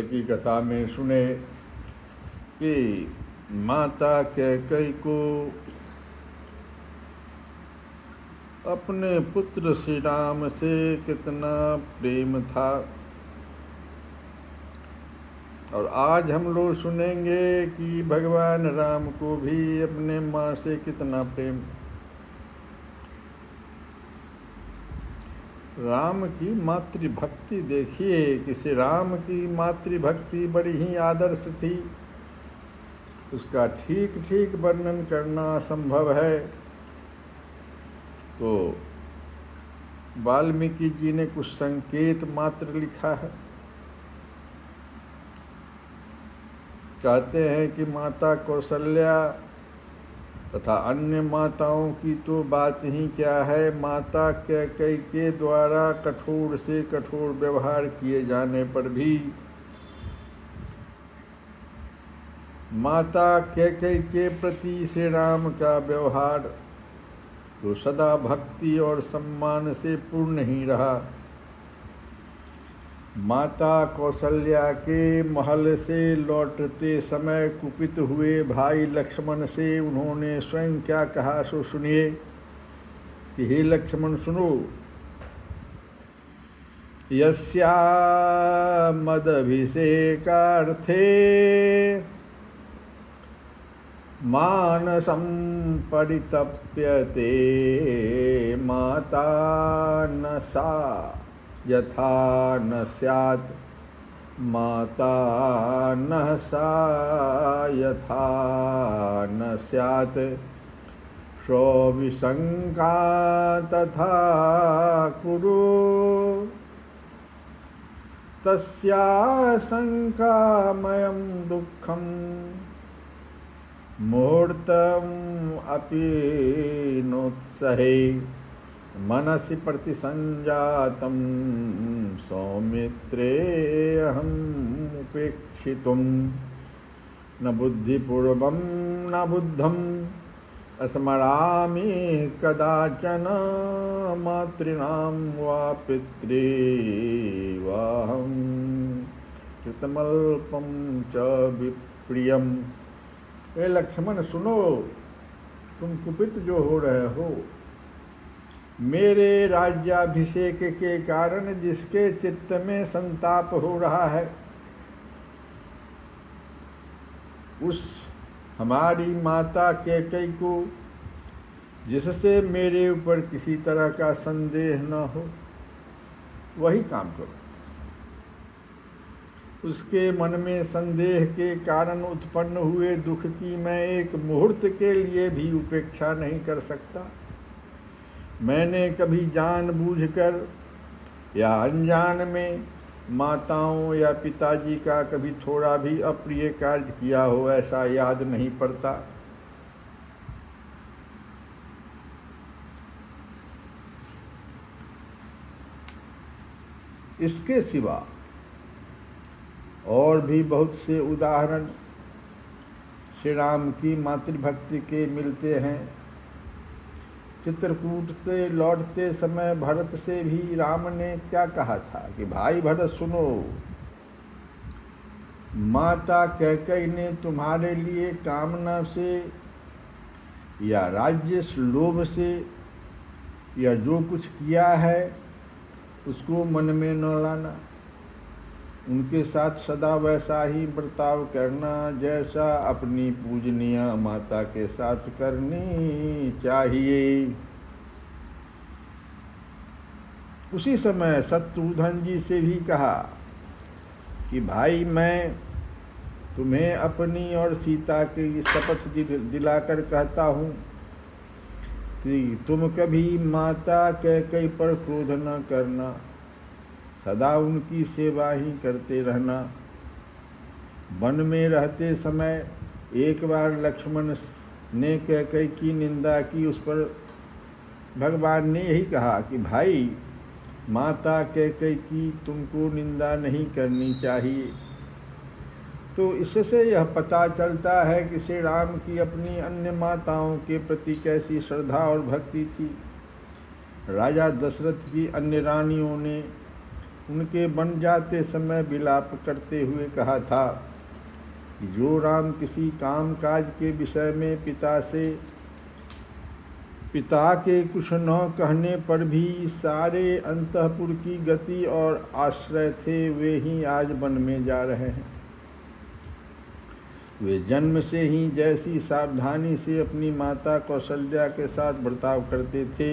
की कथा में सुने कि माता कैकेयी को अपने पुत्र श्री राम से कितना प्रेम था। और आज हम लोग सुनेंगे कि भगवान राम को भी अपने माँ से कितना प्रेम। राम की मातृभक्ति देखिए कि श्री राम की मातृभक्ति बड़ी ही आदर्श थी। उसका ठीक ठीक वर्णन करना असंभव है। तो वाल्मीकि जी ने कुछ संकेत मात्र लिखा है। कहते हैं कि माता कौशल्या तथा अन्य माताओं की तो बात ही क्या है, माता कैकेयी के द्वारा कठोर से कठोर व्यवहार किए जाने पर भी माता कैकेयी के प्रति श्री राम का व्यवहार तो सदा भक्ति और सम्मान से पूर्ण ही रहा। माता कौशल्या के महल से लौटते समय कुपित हुए भाई लक्ष्मण से उन्होंने स्वयं क्या कहा सो सुनिए कि हे लक्ष्मण सुनो। यस्या मदभिषेकार्थे मानसं परितप्यते माता न सा यथा न स्यात् माता न सा यथा न स्यात् सौविशंका तथा कुरु तस्या शंकामयं दुःखं मुहूर्तम् अपि नोत्सहे मनसि प्रतिसंजातं सौमित्रे अहम् उपेक्षितुं न बुद्धिपूर्वं न बुद्धं स्मरामि कदाचन मातॄणां वा पितॄवाहं कृतमल्पं च विप्रियम्। ए लक्ष्मण सुनो, तुम कुपित जो हो रहे हो मेरे राज्याभिषेक के कारण जिसके चित्त में संताप हो रहा है, उस हमारी माता कैकेयी को जिससे मेरे ऊपर किसी तरह का संदेह न हो वही काम करो। उसके मन में संदेह के कारण उत्पन्न हुए दुख की मैं एक मुहूर्त के लिए भी उपेक्षा नहीं कर सकता। मैंने कभी जानबूझकर या अनजान में माताओं या पिताजी का कभी थोड़ा भी अप्रिय कार्य किया हो ऐसा याद नहीं पड़ता। इसके सिवा और भी बहुत से उदाहरण श्री राम की मातृभक्ति के मिलते हैं। चित्रकूट से लौटते समय भरत से भी राम ने क्या कहा था कि भाई भरत सुनो, माता कैकेयी ने तुम्हारे लिए कामना से या राज्य लोभ से या जो कुछ किया है उसको मन में न लाना। उनके साथ सदा वैसा ही बर्ताव करना जैसा अपनी पूजनीय माता के साथ करनी चाहिए। उसी समय शत्रुघ्न जी से भी कहा कि भाई मैं तुम्हें अपनी और सीता की शपथ दिलाकर कहता हूँ कि तुम कभी माता कैकेयी पर क्रोध न करना, सदा उनकी सेवा ही करते रहना। वन में रहते समय एक बार लक्ष्मण ने कैकेयी की निंदा की। उस पर भगवान ने यही कहा कि भाई माता कैकेयी की तुमको निंदा नहीं करनी चाहिए। तो इससे यह पता चलता है कि श्री राम की अपनी अन्य माताओं के प्रति कैसी श्रद्धा और भक्ति थी। राजा दशरथ की अन्य रानियों ने उनके बन जाते समय विलाप करते हुए कहा था कि जो राम किसी काम काज के विषय में पिता के कुछ न कहने पर भी सारे अंतःपुर की गति और आश्रय थे, वे ही आज वन में जा रहे हैं। वे जन्म से ही जैसी सावधानी से अपनी माता कौशल्या के साथ बर्ताव करते थे,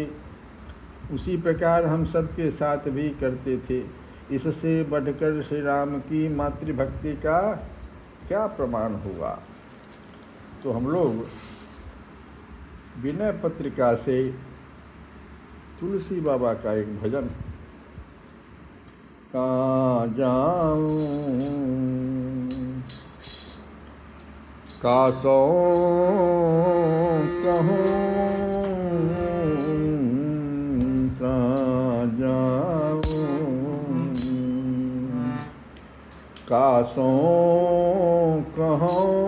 उसी प्रकार हम सबके साथ भी करते थे। इससे बढ़कर श्री राम की मातृभक्ति का क्या प्रमाण होगा। तो हम लोग विनय पत्रिका से तुलसी बाबा का एक भजन, कहाँ जाऊं कासों कहूँ, कहाँ जाऊं कासों कहूँ,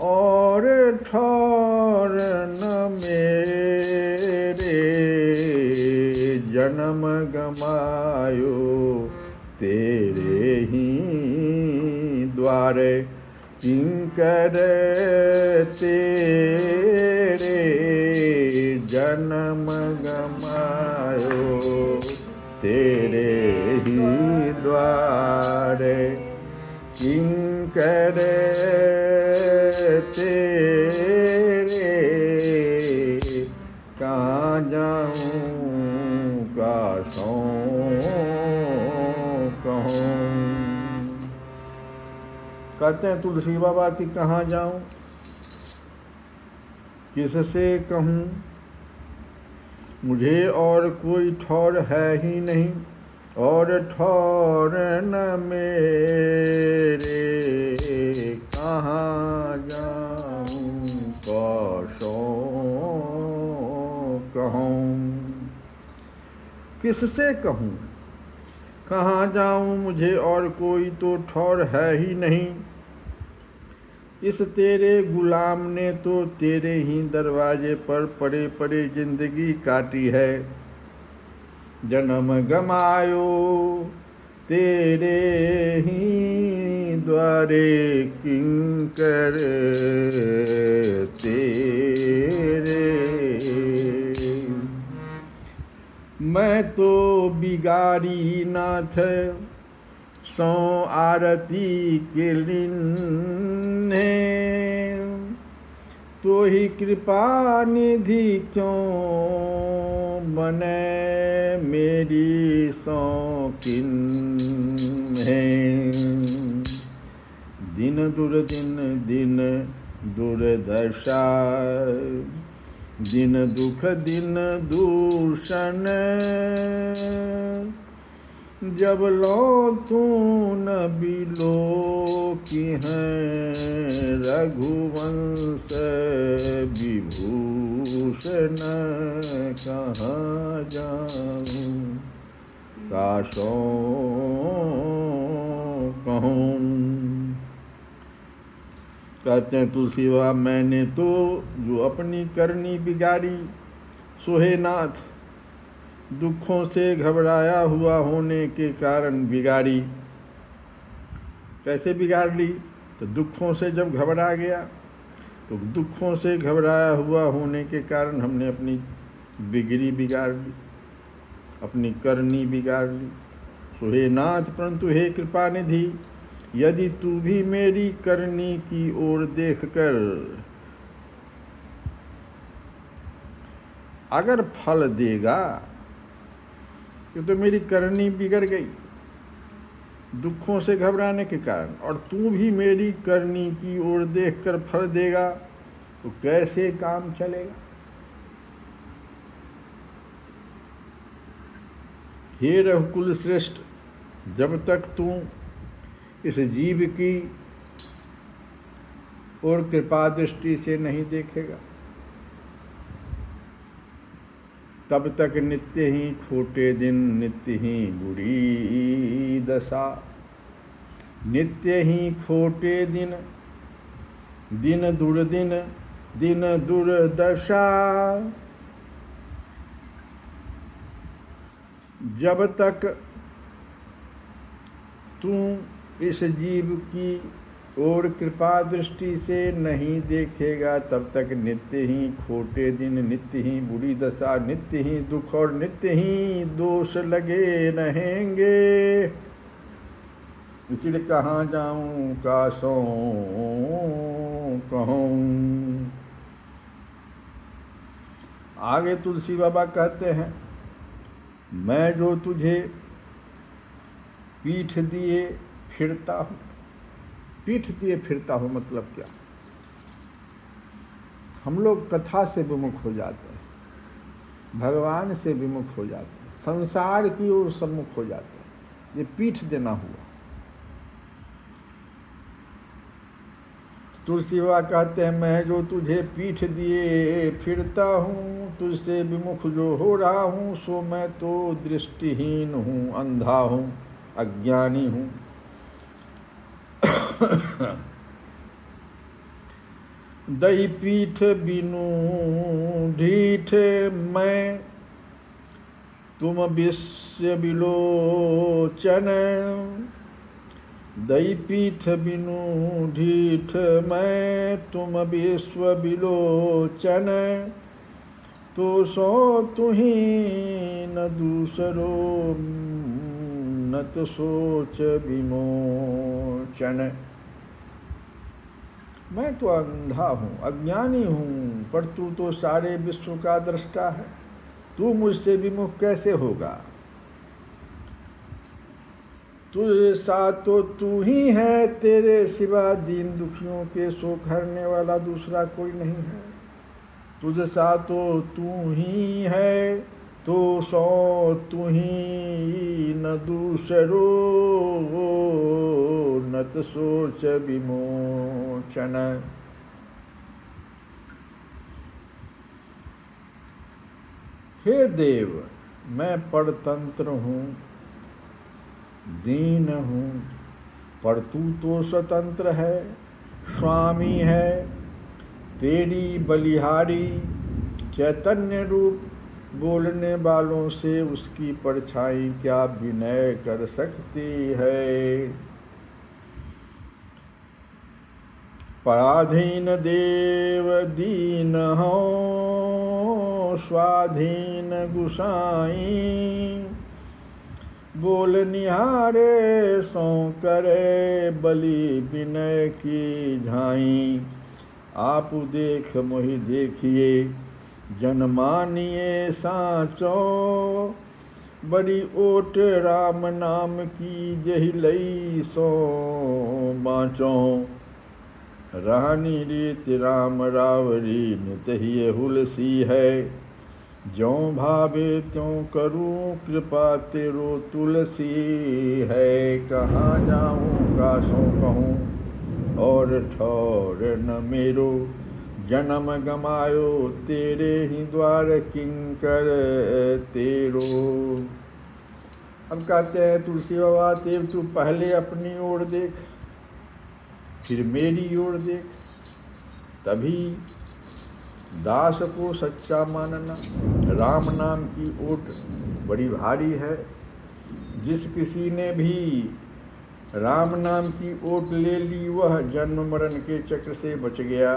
और ठौर न मेरे जन्म गमायो, तेरे ही द्वारे किंकर तेरे जन्म गमायो, तेरे ही द्वारे किंकर तेरे, कहाँ जाऊं कासों कहूँ। कहते हैं तुलसी बाबा कि कहाँ जाऊं, किससे कहूँ, मुझे और कोई ठौर है ही नहीं, और ठौर न मेरे, कहाँ जाऊं कासों कहूँ। किससे कहूँ, कहाँ जाऊं, मुझे और कोई तो ठौर है ही नहीं। इस तेरे गुलाम ने तो तेरे ही दरवाजे पर पड़े पड़े जिंदगी काटी है। जन्म गमायो तेरे ही द्वारे किंकर तेरे, मैं तो बिगाड़ी नाथ सो आरती के लिन्ने, तो ही कृपा निधि क्यों बने मेरी शौकीन है। दिन दुर्दिन दिन दुर्दशा, दिन दुख दिन दूषण, जब लो तू न बिलो की हैं रघुवंश विभूषण, कहाँ जाऊं कासों कहूँ। कहते हैं तुलसी बाबा, मैंने तो जो अपनी करनी बिगाड़ी, सोहे नाथ दुखों से घबराया हुआ होने के कारण बिगाड़ी। कैसे बिगाड़ ली, तो दुखों से जब घबरा गया, तो दुखों से घबराया हुआ होने के कारण हमने अपनी बिगड़ी बिगाड़ ली, अपनी करनी बिगाड़ ली। सो हे नाथ, परंतु हे कृपा निधि, यदि तू भी मेरी करनी की ओर देखकर अगर फल देगा, तो मेरी करनी बिगड़ गई दुखों से घबराने के कारण, और तू भी मेरी करनी की ओर देखकर फल देगा, तो कैसे काम चलेगा। हे रघुकुल श्रेष्ठ, जब तक तू इस जीव की ओर कृपा दृष्टि से नहीं देखेगा, तब तक नित्य ही खोटे दिन, नित्य ही बुरी दशा। नित्य ही खोटे दिन, दिन दुर्दिन दिन दुर्दशा। जब तक तू इस जीव की और कृपा दृष्टि से नहीं देखेगा, तब तक नित्य ही खोटे दिन, नित्य ही बुरी दशा, नित्य ही दुख और नित्य ही दोष लगे रहेंगे। इसलिए कहाँ जाऊं कासों कहूँ। आगे तुलसी बाबा कहते हैं, मैं जो तुझे पीठ दिए फिरता हूँ। पीठ दिए फिरता हूँ मतलब क्या? हम लोग कथा से विमुख हो जाते हैं, भगवान से विमुख हो जाते हैं, संसार की ओर सम्मुख हो जाते हैं। ये पीठ देना हुआ। तुलसी बाबा कहते हैं, मैं जो तुझे पीठ दिए फिरता हूँ, तुझसे विमुख जो हो रहा हूँ, सो मैं तो दृष्टिहीन हूँ, अंधा हूँ, अज्ञानी हूँ। दई पीठ बिनु ढीठ मैं, तुम विश्व विलोचन। दई पीठ बिनु ढीठ मैं, तुम विश्व विलोचन। तो सो तुही न दूसरो, न तो सोच विमोचन। मैं तो अंधा हूँ, अज्ञानी हूँ, पर तू तो सारे विश्व का दृष्टा है। तू मुझसे विमुख कैसे होगा? तुझे साथ तो तू ही है, तेरे सिवा दीन दुखियों के शोक हरने वाला दूसरा कोई नहीं है। तुझे साथ तो तू ही है, तो सो तू ही न दूसरो, न तो सोच विमोचन। हे देव, मैं परतंत्र हूँ, दीन हूँ, पर तू तो स्वतंत्र है, स्वामी है। तेरी बलिहारी चैतन्य रूप, बोलने वालों से उसकी परछाई क्या विनय कर सकती है। पराधीन देव दीन हो, स्वाधीन गुसाई। बोल निहारे सो करे, बलि विनय की झाई। आप देख मोहि देखिए, जन मानिए साचो। बड़ी ओट राम नाम की, जहि लई सो बाँचो। रानी रीत राम रावरी, नित ही हुलसी है। ज्यों भावे त्यों करूं, कृपा तेरो तुलसी है। कहाँ जाऊं कासों कहूँ, और ठौर न मेरो। जन्म गमायो तेरे ही द्वार, किंकर तेरो। अब कहते हैं तुलसी बाबा, तेव तू पहले अपनी ओर देख, फिर मेरी ओर देख, तभी दास को सच्चा मानना। राम नाम की ओट बड़ी भारी है। जिस किसी ने भी राम नाम की ओट ले ली, वह जन्म मरण के चक्र से बच गया।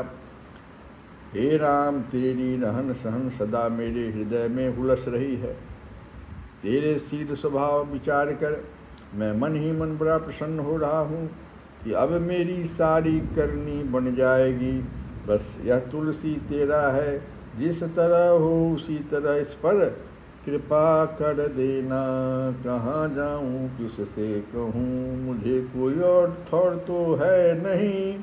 हे राम, तेरी रहन सहन सदा मेरे हृदय में हुलस रही है। तेरे शील स्वभाव विचार कर मैं मन ही मन बड़ा प्रसन्न हो रहा हूँ कि अब मेरी सारी करनी बन जाएगी। बस यह तुलसी तेरा है, जिस तरह हो उसी तरह इस पर कृपा कर देना। कहाँ जाऊँ किससे कहूँ, मुझे कोई और ठौर तो है नहीं।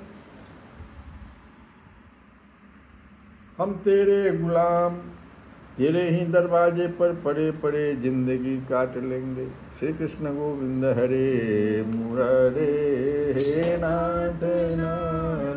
हम तेरे गुलाम, तेरे ही दरवाजे पर पड़े पड़े जिंदगी काट लेंगे। श्री कृष्ण गोविंद हरे मुरारे, हे नाथ नाथ।